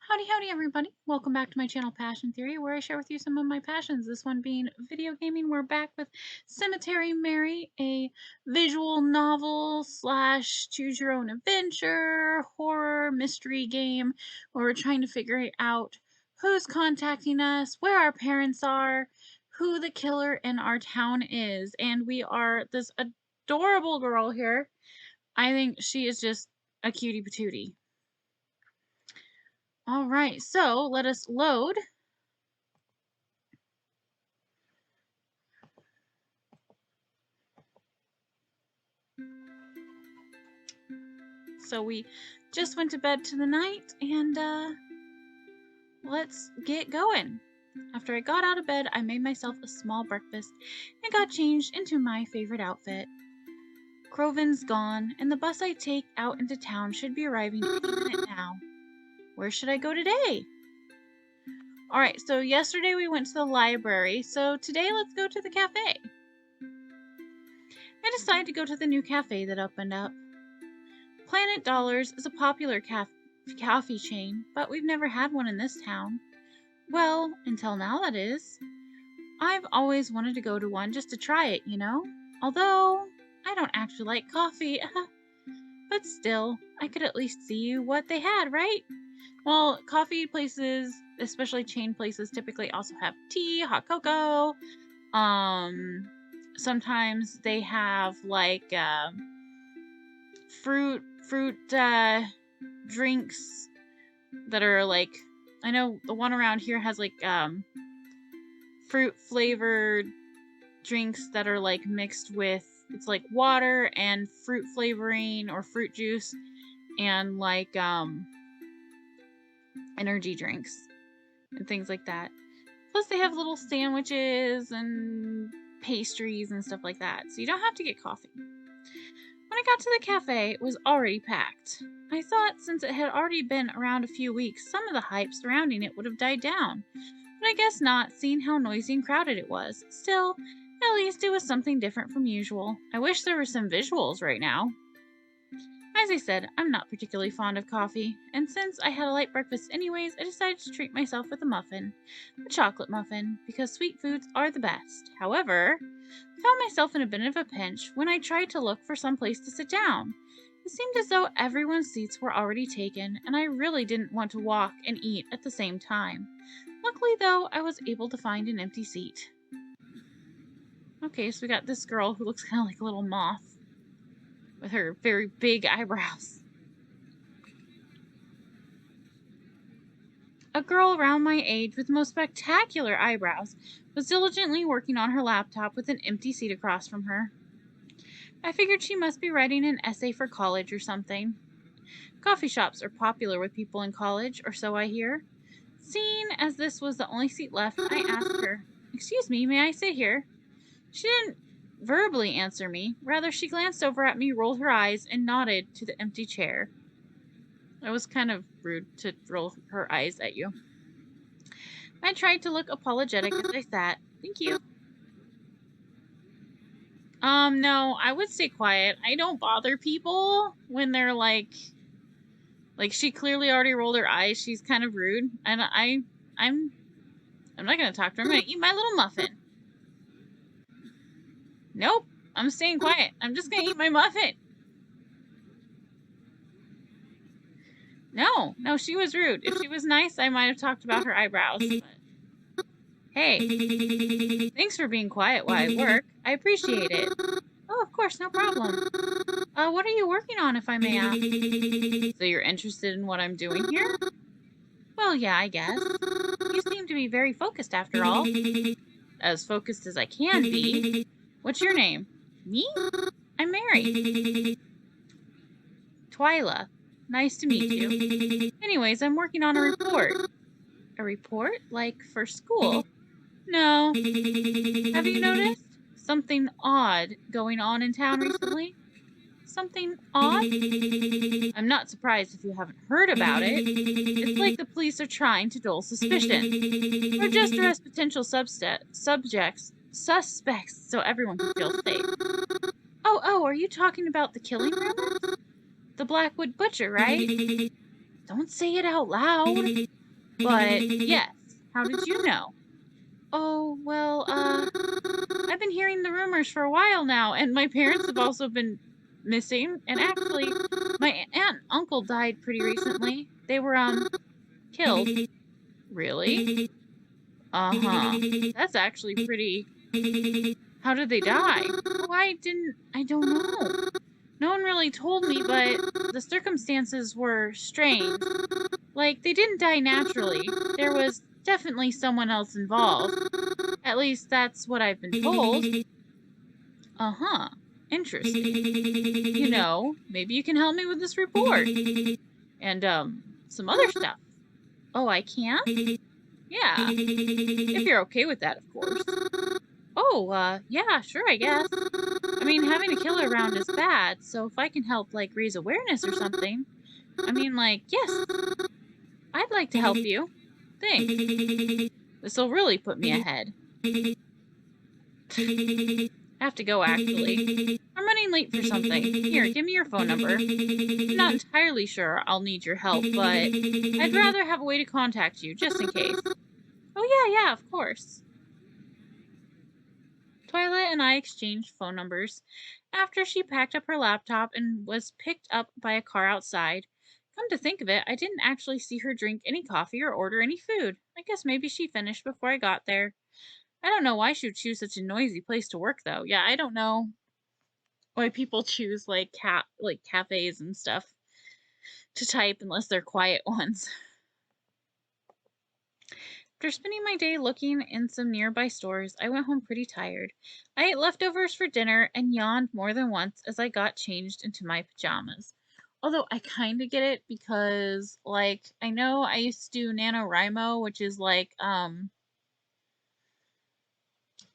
Howdy, howdy, everybody. Welcome back to my channel, Passion Theory, where I share with you some of my passions. This one being video gaming. We're back with Cemetery Mary, a visual novel slash choose your own adventure, horror, mystery game where we're trying to figure out who's contacting us, where our parents are, who the killer in our town is. And we are this adorable girl here. I think she is just a cutie patootie. All right, so let us load. So we just went to bed to the night and let's get going. After I got out of bed, I made myself a small breakfast and got changed into my favorite outfit. Croven's gone, and the bus I take out into town should be arriving any minute now. Where should I go today? Alright, so yesterday we went to the library, so today let's go to the cafe. I decided to go to the new cafe that opened up. Planet Dollars is a popular coffee chain, but we've never had one in this town. Well, until now that is. I've always wanted to go to one just to try it, you know? Although, I don't actually like coffee. But still, I could at least see what they had, right? Well, coffee places, especially chain places, typically also have tea, hot cocoa. Sometimes they have like fruit drinks that are like, I know the one around here has like fruit flavored drinks that are like mixed with, it's like water and fruit flavoring or fruit juice and like energy drinks and things like that. Plus they have little sandwiches and pastries and stuff like that, so you don't have to get coffee. When I got to the cafe, it was already packed. I thought since it had already been around a few weeks, some of the hype surrounding it would have died down. But I guess not, seeing how noisy and crowded it was. Still, at least it was something different from usual. I wish there were some visuals right now. As I said, I'm not particularly fond of coffee, and since I had a light breakfast anyways, I decided to treat myself with a muffin. A chocolate muffin, because sweet foods are the best. However, I found myself in a bit of a pinch when I tried to look for some place to sit down. It seemed as though everyone's seats were already taken, and I really didn't want to walk and eat at the same time. Luckily, though, I was able to find an empty seat. Okay, so we got this girl who looks kind of like a little moth with her very big eyebrows. A girl around my age with the most spectacular eyebrows was diligently working on her laptop with an empty seat across from her. I figured she must be writing an essay for college or something. Coffee shops are popular with people in college, or so I hear. Seeing as this was the only seat left, I asked her, "Excuse me, may I sit here?" She didn't verbally answer me. Rather, she glanced over at me, rolled her eyes, and nodded to the empty chair. It was kind of rude to roll her eyes at you. I tried to look apologetic as I sat. "Thank you." No, I would stay quiet. I don't bother people when they're like she clearly already rolled her eyes. She's kind of rude, and I'm not gonna talk to her. I'm gonna eat my little muffin. Nope, I'm staying quiet. I'm just gonna eat my muffin. No, she was rude. If she was nice, I might have talked about her eyebrows. But hey, thanks for being quiet while I work. I appreciate it. Oh, of course, no problem. What are you working on, if I may ask? So you're interested in what I'm doing here? Well, yeah, I guess. You seem to be very focused after all. As focused as I can be. What's your name? Me? I'm Mary. Twyla. Nice to meet you. Anyways, I'm working on a report. A report? Like for school? No. Have you noticed something odd going on in town recently? Something odd? I'm not surprised if you haven't heard about it. It's like the police are trying to dull suspicion. Or just arrest potential suspects so everyone can feel safe. Oh, are you talking about the killing rumors? The Blackwood Butcher, right? Don't say it out loud. But yes, how did you know? Oh, well, I've been hearing the rumors for a while now, and my parents have also been missing. And actually, my aunt and uncle died pretty recently. They were, killed. Really? Uh-huh. That's actually pretty... How did they die? Oh, I don't know. No one really told me, but the circumstances were strange. Like, they didn't die naturally. There was definitely someone else involved. At least that's what I've been told. Uh-huh. Interesting. You know, maybe you can help me with this report. And, some other stuff. Oh, I can? Yeah. If you're okay with that, of course. Oh, yeah, sure, I guess. I mean, having a killer around is bad, so if I can help, like, raise awareness or something, I mean, like, yes, I'd like to help you. Thanks. This'll really put me ahead. I have to go, actually. I'm running late for something. Here, give me your phone number. I'm not entirely sure I'll need your help, but I'd rather have a way to contact you, just in case. Oh, yeah, of course. Twilight and I exchanged phone numbers after she packed up her laptop and was picked up by a car outside. Come to think of it, I didn't actually see her drink any coffee or order any food. I guess maybe she finished before I got there. I don't know why she would choose such a noisy place to work though. Yeah, I don't know why people choose like cafes and stuff to type unless they're quiet ones. After spending my day looking in some nearby stores, I went home pretty tired. I ate leftovers for dinner and yawned more than once as I got changed into my pajamas. Although I kind of get it because, like, I know I used to do NaNoWriMo, which is like,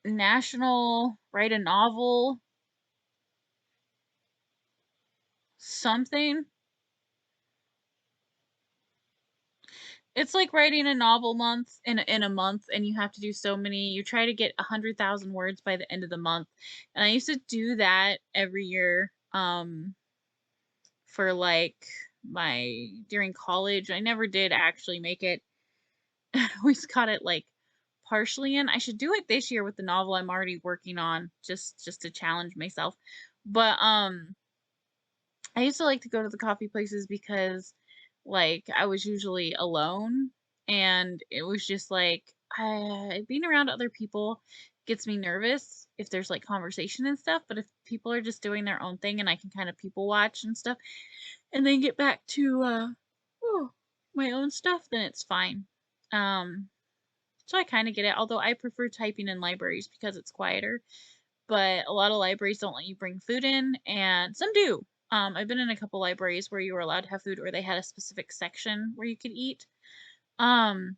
National Write a Novel something. It's like writing a novel month in a month, and you have to do so many. You try to get 100,000 words by the end of the month, and I used to do that every year. For like my during college, I never did actually make it. I always got it like partially in. I should do it this year with the novel I'm already working on, just to challenge myself. But I used to like to go to the coffee places because, like, I was usually alone, and it was just like being around other people gets me nervous if there's like conversation and stuff. But if people are just doing their own thing and I can kind of people watch and stuff, and then get back to oh, my own stuff, then it's fine. Um, so I kind of get it. Although I prefer typing in libraries because it's quieter, but a lot of libraries don't let you bring food in, and some do. I've been in a couple libraries where you were allowed to have food, or they had a specific section where you could eat. Um,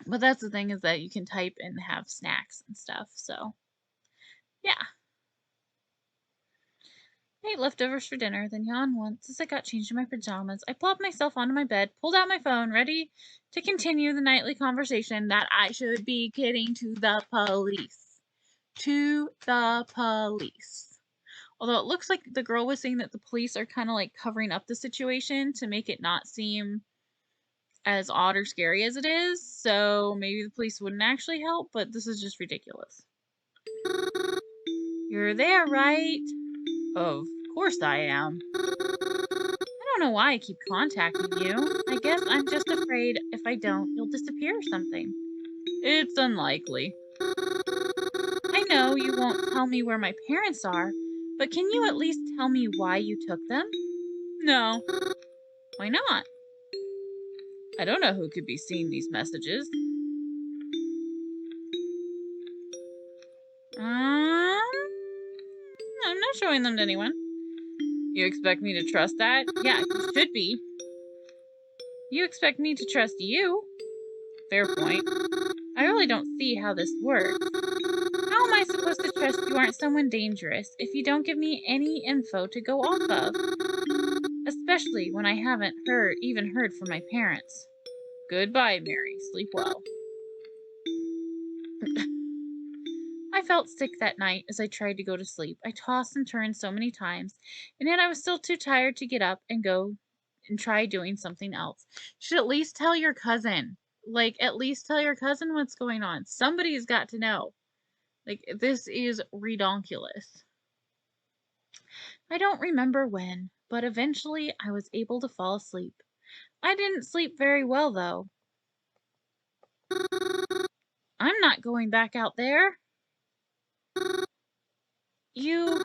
but that's the thing is that you can type and have snacks and stuff. So yeah, I ate leftovers for dinner, then yawned once as I got changed in my pajamas. I plopped myself onto my bed, pulled out my phone, ready to continue the nightly conversation that I should be getting to the police. To the police. Although it looks like the girl was saying that the police are kind of like covering up the situation to make it not seem as odd or scary as it is. So maybe the police wouldn't actually help, but this is just ridiculous. You're there, right? Of course I am. I don't know why I keep contacting you. I guess I'm just afraid if I don't, you'll disappear or something. It's unlikely. I know you won't tell me where my parents are, but can you at least tell me why you took them? No. Why not? I don't know who could be seeing these messages. I'm not showing them to anyone. You expect me to trust that? Yeah, you should be. You expect me to trust you? Fair point. I really don't see how this works. How am I supposed to trust you aren't someone dangerous if you don't give me any info to go off of? Especially when I haven't even heard from my parents. Goodbye, Mary. Sleep well. I felt sick that night as I tried to go to sleep. I tossed and turned so many times, and yet I was still too tired to get up and go and try doing something else. You should at least tell your cousin. Like, at least tell your cousin what's going on. Somebody's got to know. Like, this is redonkulous. I don't remember when, but eventually I was able to fall asleep. I didn't sleep very well, though. I'm not going back out there. You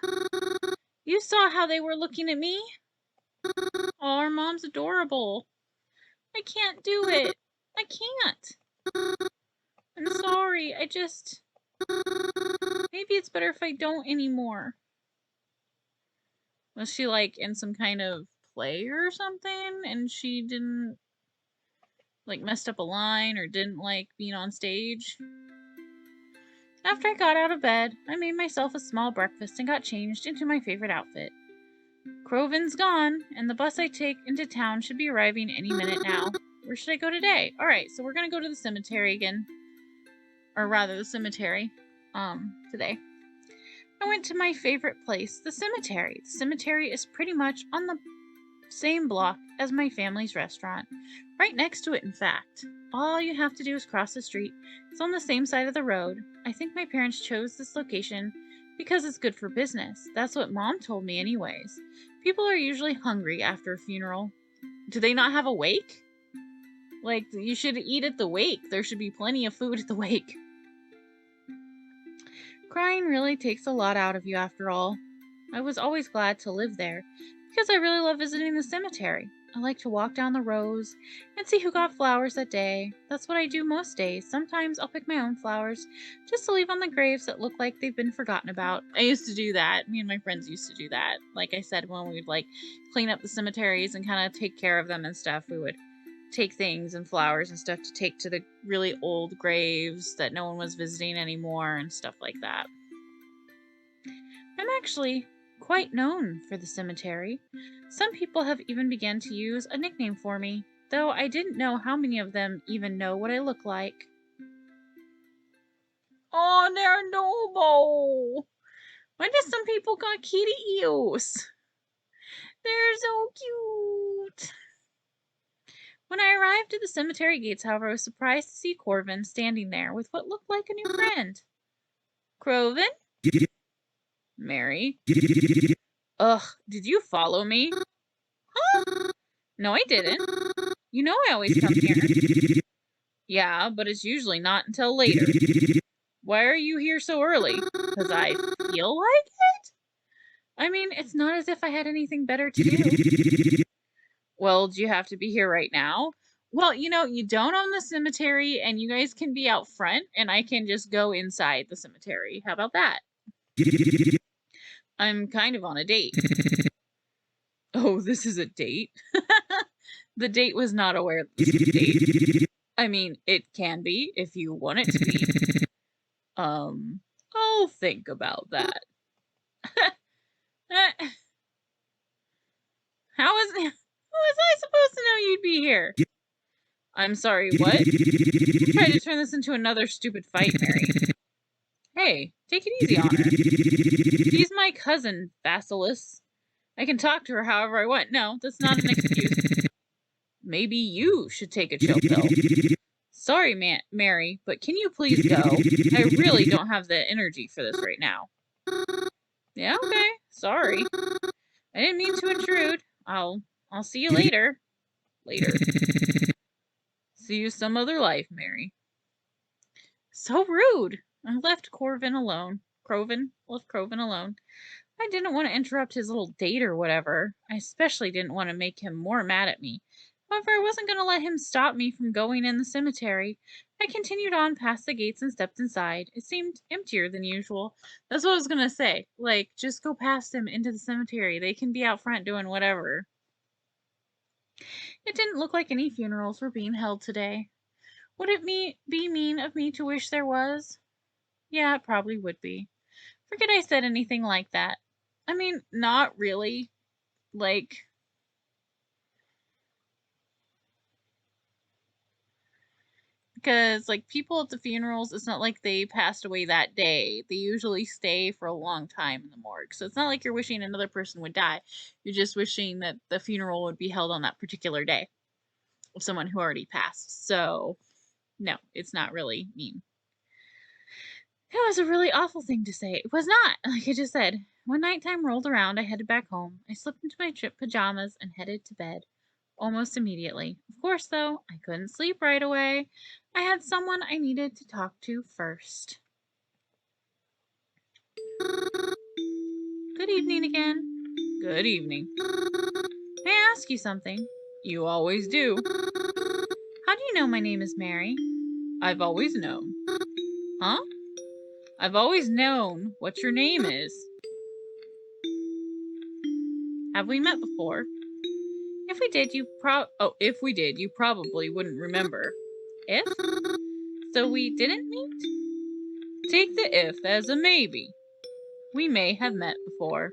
saw how they were looking at me? Oh, our mom's adorable. I can't do it. I can't. I'm sorry. Maybe it's better if I don't anymore. Was she like in some kind of play or something and she didn't like messed up a line or didn't like being on stage? After I got out of bed, I made myself a small breakfast and got changed into my favorite outfit. Croven's gone, and the bus I take into town should be arriving any minute now. Where should I go today? Alright, so we're gonna go to the cemetery again. Or rather, the cemetery. Today. I went to my favorite place, the cemetery. The cemetery is pretty much on the same block as my family's restaurant. Right next to it, in fact. All you have to do is cross the street. It's on the same side of the road. I think my parents chose this location because it's good for business. That's what Mom told me anyways. People are usually hungry after a funeral. Do they not have a wake? Like, you should eat at the wake. There should be plenty of food at the wake. Crying really takes a lot out of you after all. I was always glad to live there because I really love visiting the cemetery. I like to walk down the rows and see who got flowers that day. That's what I do most days. Sometimes I'll pick my own flowers just to leave on the graves that look like they've been forgotten about. I used to do that. Me and my friends used to do that. Like I said, when we'd like clean up the cemeteries and kind of take care of them and stuff, we would take things and flowers and stuff to take to the really old graves that no one was visiting anymore and stuff like that. I'm actually quite known for the cemetery. Some people have even begun to use a nickname for me, though I didn't know how many of them even know what I look like. Oh, they're adorable! Why do some people got kitty ears? They're so cute! When I arrived at the cemetery gates, however, I was surprised to see Corvin standing there with what looked like a new friend. Croven? Mary? Ugh, did you follow me? Huh? No, I didn't. You know I always come here. Yeah, but it's usually not until later. Why are you here so early? Because I feel like it? I mean, it's not as if I had anything better to do. Well, do you have to be here right now? Well, you know, you don't own the cemetery, and you guys can be out front, and I can just go inside the cemetery. How about that? I'm kind of on a date. Oh, this is a date? The date was not aware that this was a date. I mean, it can be if you want it to be. I'll think about that. How was I supposed to know you'd be here? I'm sorry, what? Try to turn this into another stupid fight, Mary. Hey, take it easy on her. She's my cousin, Basilis. I can talk to her however I want. No, that's not an excuse. Maybe you should take a chill pill. Sorry, Mary, but can you please go? I really don't have the energy for this right now. Yeah, okay. Sorry. I didn't mean to intrude. I'll see you later. Later. See you some other life, Mary. So rude. I left Croven alone. Left Croven alone. I didn't want to interrupt his little date or whatever. I especially didn't want to make him more mad at me. However, I wasn't going to let him stop me from going in the cemetery. I continued on past the gates and stepped inside. It seemed emptier than usual. That's what I was going to say. Like, just go past him into the cemetery. They can be out front doing whatever. It didn't look like any funerals were being held today. Would it be mean of me to wish there was? Yeah, it probably would be. Forget I said anything like that. I mean, not really. Like, Because, like, people at the funerals, it's not like they passed away that day. They usually stay for a long time in the morgue. So it's not like you're wishing another person would die. You're just wishing that the funeral would be held on that particular day of someone who already passed. So, no, it's not really mean. It was a really awful thing to say. It was not, like I just said. When nighttime rolled around, I headed back home. I slipped into my trip pajamas and headed to bed almost immediately. Of course, though, I couldn't sleep right away. I had someone I needed to talk to first. Good evening again. Good evening. May I ask you something? You always do. How do you know my name is Mary? I've always known. Huh? I've always known what your name is. Have we met before? If we did, you probably wouldn't remember. If? So we didn't meet? Take the if as a maybe. We may have met before.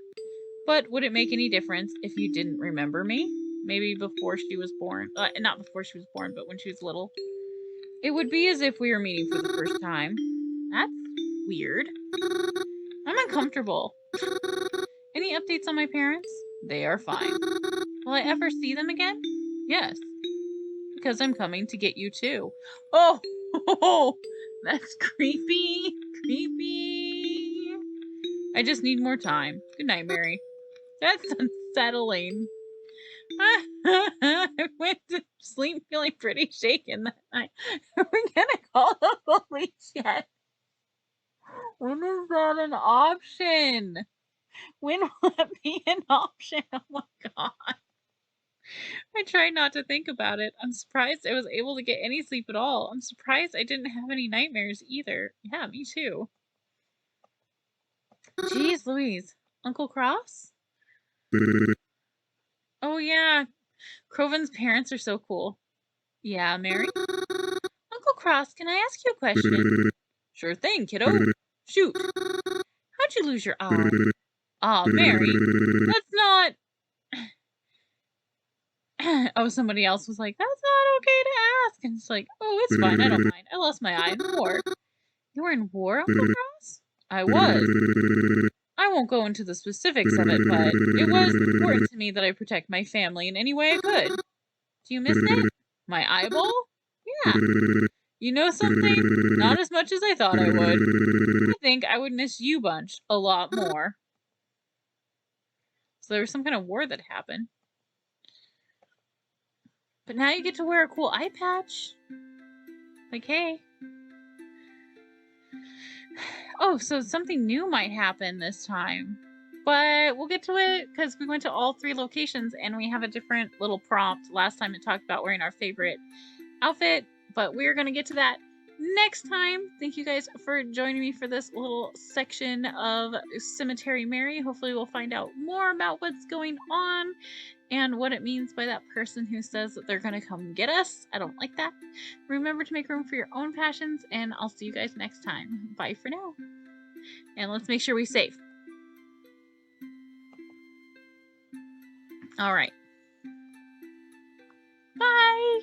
But would it make any difference if you didn't remember me? Maybe before she was born. Not before she was born, but when she was little. It would be as if we were meeting for the first time. That's weird. I'm uncomfortable. Any updates on my parents? They are fine. Will I ever see them again? Yes. Because I'm coming to get you too. Oh, that's creepy. Creepy. I just need more time. Good night, Mary. That's unsettling. I went to sleep feeling pretty shaken that night. Are we gonna call the police yet? When is that an option? When will it be an option? Oh my god. I tried not to think about it. I'm surprised I was able to get any sleep at all. I'm surprised I didn't have any nightmares either. Yeah, me too. Jeez Louise. Uncle Cross? Oh yeah. Croven's parents are so cool. Yeah, Mary? Uncle Cross, can I ask you a question? Sure thing, kiddo. Shoot. How'd you lose your eye? Aw, Mary, that's not... Oh, somebody else was like, that's not okay to ask. And it's like, oh, it's fine, I don't mind. I lost my eye in war. You were in war, Uncle Cross? I was. I won't go into the specifics of it, but it was important to me that I protect my family in any way I could. Do you miss it? My eyeball? Yeah. You know something? Not as much as I thought I would. I think I would miss you bunch a lot more. So there was some kind of war that happened. But now you get to wear a cool eye patch. Like, hey. Oh, so something new might happen this time. But we'll get to it because we went to all 3 locations and we have a different little prompt. Last time it talked about wearing our favorite outfit, but we're going to get to that next time. Thank you guys for joining me for this little section of Cemetery Mary. Hopefully we'll find out more about what's going on and what it means by that person who says that they're going to come get us. I don't like that. Remember to make room for your own passions, and I'll see you guys next time. Bye for now. And let's make sure we save. All right. Bye.